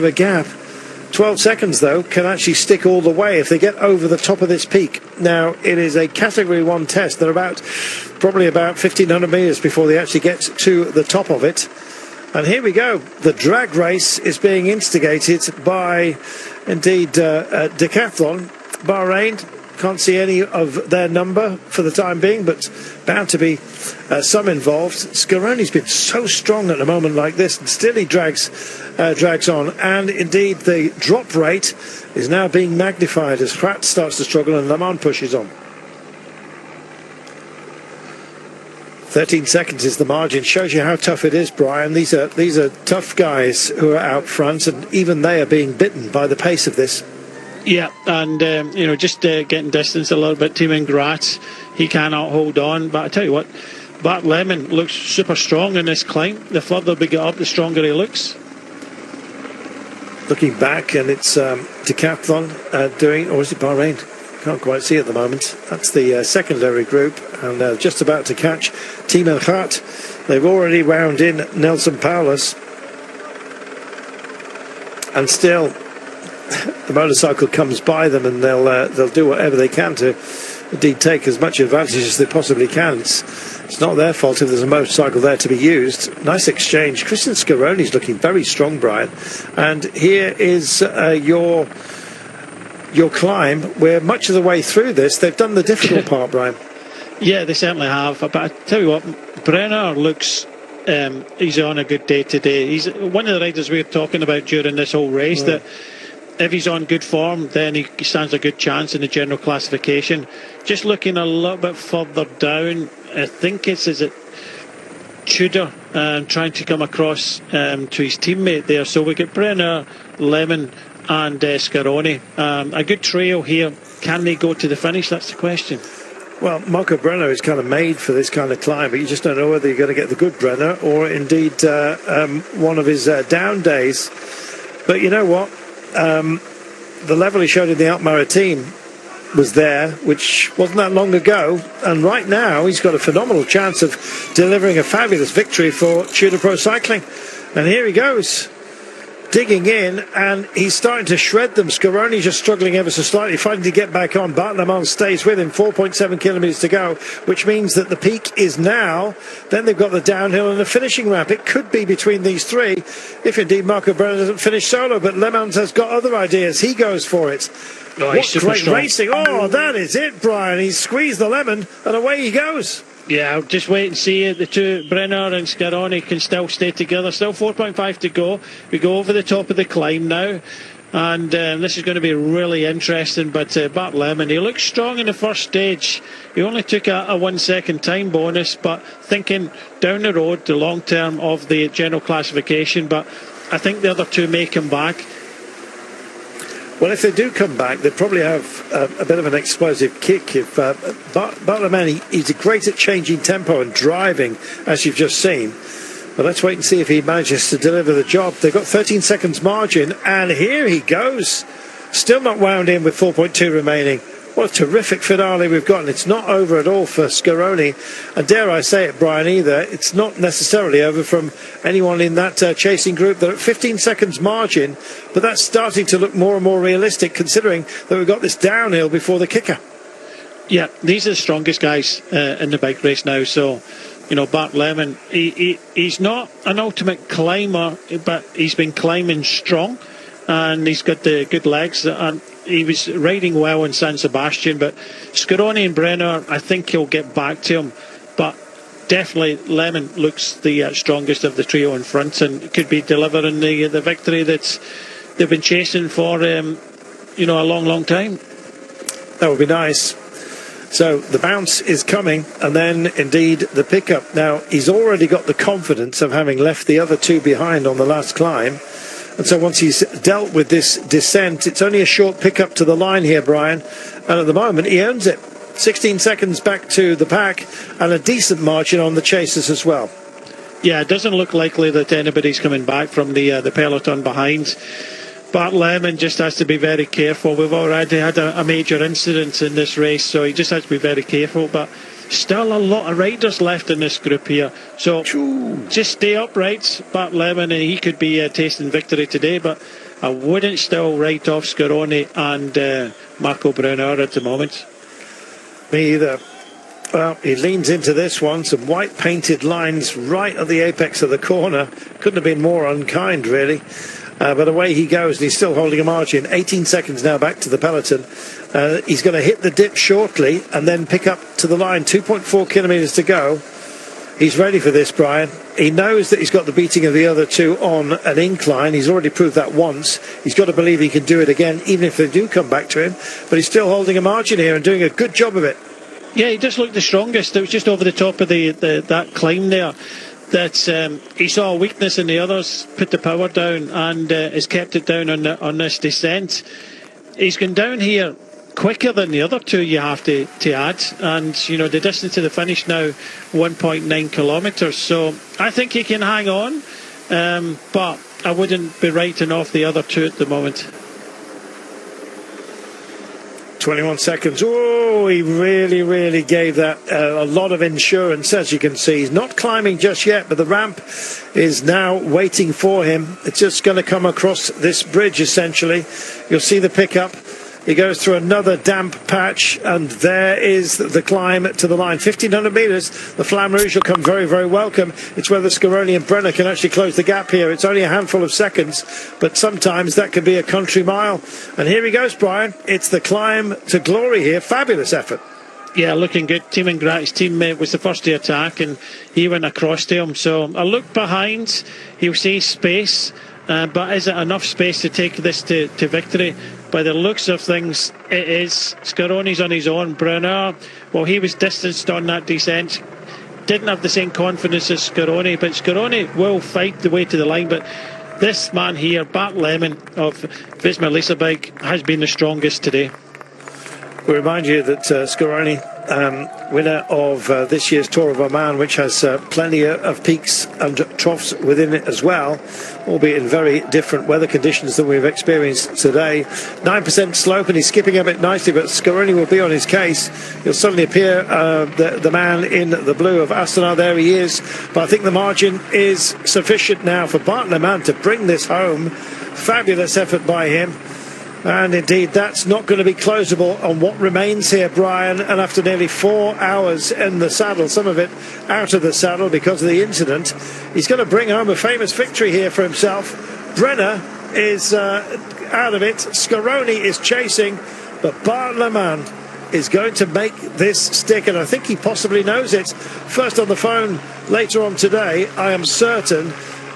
a gap. 12 seconds though can actually stick all the way if they get over the top of this peak. Now it is a category 1 test. They're probably about 1500 meters before they actually get to the top of it. And here we go. The drag race is being instigated by indeed Decathlon. Bahrain, can't see any of their number for the time being, but bound to be some involved. Scaroni's been so strong at a moment like this, and still he drags on. And indeed, the drop rate is now being magnified as Pratt starts to struggle and Lemmen pushes on. 13 seconds is the margin. Shows you how tough it is, Brian. These are tough guys who are out front, and even they are being bitten by the pace of this. Yeah, and just getting distance a little bit. Team Graz, he cannot hold on. But I tell you what, Bart Lemmen looks super strong in this climb. The further we get up, the stronger he looks. Looking back, and it's Decathlon doing, or is it Bahrain? Can't quite see at the moment. That's the secondary group, and just about to catch Team Graz. They've already wound in Nelson Paulus, and still the motorcycle comes by them, and they'll do whatever they can to indeed take as much advantage as they possibly can. It's not their fault if there's a motorcycle there to be used. Nice exchange. Christian Scaroni's looking very strong, Brian. And here is your climb. We're much of the way through this. They've done the difficult part, Brian. Yeah, they certainly have. But I tell you what, Brenner looks... he's on a good day today. He's one of the riders we were talking about during this whole race, that if he's on good form, then he stands a good chance in the general classification. Just looking a little bit further down, I think is it Tudor trying to come across to his teammate there. So we get Brenner, Lemmen and Scaroni. A good trio here. Can they go to the finish? That's the question. Well, Marco Brenner is kind of made for this kind of climb, but you just don't know whether you're going to get the good Brenner or indeed one of his down days. But you know what? The level he showed in the Alpes-Maritimes was there, which wasn't that long ago, and right now he's got a phenomenal chance of delivering a fabulous victory for Tour de Pro Cycling. And here he goes, digging in, and he's starting to shred them. Scaroni just struggling ever so slightly, fighting to get back on. Bart Lemmen stays with him, 4.7 kilometres to go, which means that the peak is now. Then they've got the downhill and the finishing ramp. It could be between these three, if indeed Marco Brenner doesn't finish solo, but Lemmen has got other ideas. He goes for it. Oh, what great racing. Oh, that is it, Brian. He's squeezed the lemon, and away he goes. Yeah, I'll just wait and see. The two, Brenner and Scaroni, can still stay together. Still 4.5 to go. We go over the top of the climb now. And this is going to be really interesting. But Bart Lemmen, he looks strong in the first stage. He only took a 1 second time bonus. But thinking down the road, the long term of the general classification. But I think the other two may come back. Well, if they do come back, they probably have a bit of an explosive kick. If Bart Lemmen, he's great at changing tempo and driving, as you've just seen. But let's wait and see if he manages to deliver the job. They've got 13 seconds margin, and here he goes. Still not wound in with 4.2 remaining. What a terrific finale we've got, and it's not over at all for Scaroni. And dare I say it, Brian, either, it's not necessarily over from anyone in that chasing group. They're at 15 seconds margin, but that's starting to look more and more realistic, considering that we've got this downhill before the kicker. Yeah, these are the strongest guys in the bike race now. So, you know, Bart Lemmen, he's not an ultimate climber, but he's been climbing strong, and he's got the good legs. And he was riding well in San Sebastian, but Scaroni and Brenner, I think he'll get back to him. But definitely Lemmen looks the strongest of the trio in front, and could be delivering the victory that they've been chasing for a long time. That would be nice. So the bounce is coming, and then indeed the pickup. Now he's already got the confidence of having left the other two behind on the last climb. And so once he's dealt with this descent, it's only a short pickup to the line here, Brian. And at the moment, he owns it. 16 seconds back to the pack, and a decent margin on the chasers as well. Yeah, it doesn't look likely that anybody's coming back from the peloton behind. Bart Lemmen just has to be very careful. We've already had a major incident in this race, so he just has to be very careful. But still a lot of riders left in this group here, so just stay upright, Bart Lemmen, and he could be tasting victory today. But I wouldn't still write off Scaroni and Marco Brunner at the moment. Me either. Well, he leans into this one. Some white painted lines right at the apex of the corner. Couldn't have been more unkind, really. But away he goes, and he's still holding a margin. 18 seconds now back to the peloton. He's going to hit the dip shortly and then pick up to the line. 2.4 kilometres to go. He's ready for this, Brian. He knows that he's got the beating of the other two on an incline. He's already proved that once. He's got to believe he can do it again, even if they do come back to him. But he's still holding a margin here and doing a good job of it. Yeah, he does look the strongest. It was just over the top of that climb there that he saw a weakness in the others, put the power down, and has kept it down on this descent. He's gone down here quicker than the other two, you have to add, and you know the distance to the finish now 1.9 kilometres, so I think he can hang on, but I wouldn't be writing off the other two at the moment. 21 seconds. Oh, he really gave that a lot of insurance. As you can see, he's not climbing just yet, but the ramp is now waiting for him. It's just going to come across this bridge essentially. You'll see the pickup. He goes through another damp patch, and there is the climb to the line. 1,500 metres. The Flamme Rouge will come very welcome. It's whether Scaroni and Brenner can actually close the gap here. It's only a handful of seconds, but sometimes that could be a country mile. And here he goes, Brian. It's the climb to glory here. Fabulous effort. Yeah, looking good. Team Ingrat's teammate was the first to attack, and he went across to him. So a look behind. He'll see space. But is it enough space to take this to victory? By the looks of things, it is. Scaroni's on his own. Brunner, well, he was distanced on that descent. Didn't have the same confidence as Scaroni, but Scaroni will fight the way to the line. But this man here, Bart Lemmen of Visma Lease-a-Bike, has been the strongest today. We remind you that Scaroni, winner of this year's Tour of Oman, which has plenty of peaks and troughs within it as well, albeit in very different weather conditions than we've experienced today. 9% slope, and he's skipping a bit nicely, but Scaroni will be on his case. He'll suddenly appear, the man in the blue of Astana. There he is. But I think the margin is sufficient now for Bart Lemmen to bring this home. Fabulous effort by him. And indeed, that's not going to be closable on what remains here, Brian. And after nearly 4 hours in the saddle, some of it out of the saddle because of the incident, he's going to bring home a famous victory here for himself. Brenner is out of it. Scaroni is chasing, but Bart Lemmen is going to make this stick, and I think he possibly knows it. First on the phone later on today, I am certain,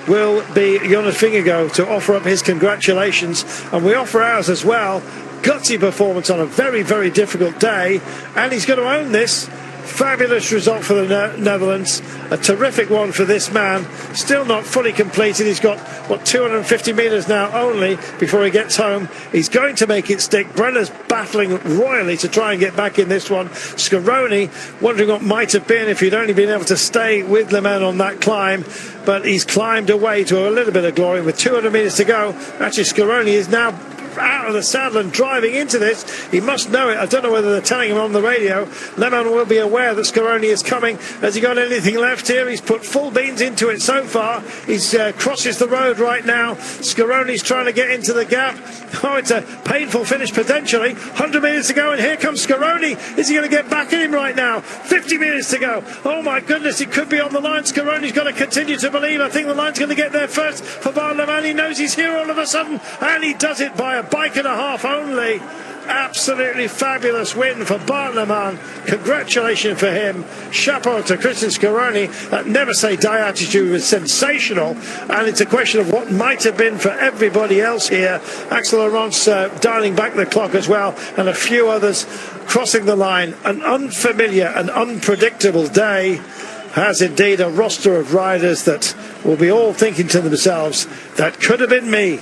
will be Jonas Vingegaard to offer up his congratulations, and we offer ours as well. Gutsy performance on a very difficult day, and he's going to own this. Fabulous result for the Netherlands, a terrific one for this man. Still not fully completed. He's got 250 metres now only before he gets home. He's going to make it stick. Brenner's battling royally to try and get back in this one. Scaroni wondering what might have been if he'd only been able to stay with Lemmen on that climb, but he's climbed away to a little bit of glory with 200 metres to go. Actually, Scaroni is now out of the saddle and driving into this. He must know it. I don't know whether they're telling him on the radio. Lemmen will be aware that Scaroni is coming. Has he got anything left here? He's put full beans into it so far. He's crosses the road right now. Scaroni's trying to get into the gap. Oh, it's a painful finish potentially. 100 metres to go, and here comes Scaroni. Is he going to get back at him right now? 50 metres to go. Oh my goodness, it could be on the line. Scaroni's got to continue to believe. I think the line's going to get there first for Bart Lemmen. He knows he's here all of a sudden, and he does it by a bike and a half only. Absolutely fabulous win for Bart Lemmen. Congratulations for him. Chapeau to Christian Scaroni. That never say die attitude was sensational, and it's a question of what might have been for everybody else here. Axel Laurance dialing back the clock as well, and a few others crossing the line. An unfamiliar and unpredictable day has indeed a roster of riders that will be all thinking to themselves, that could have been me.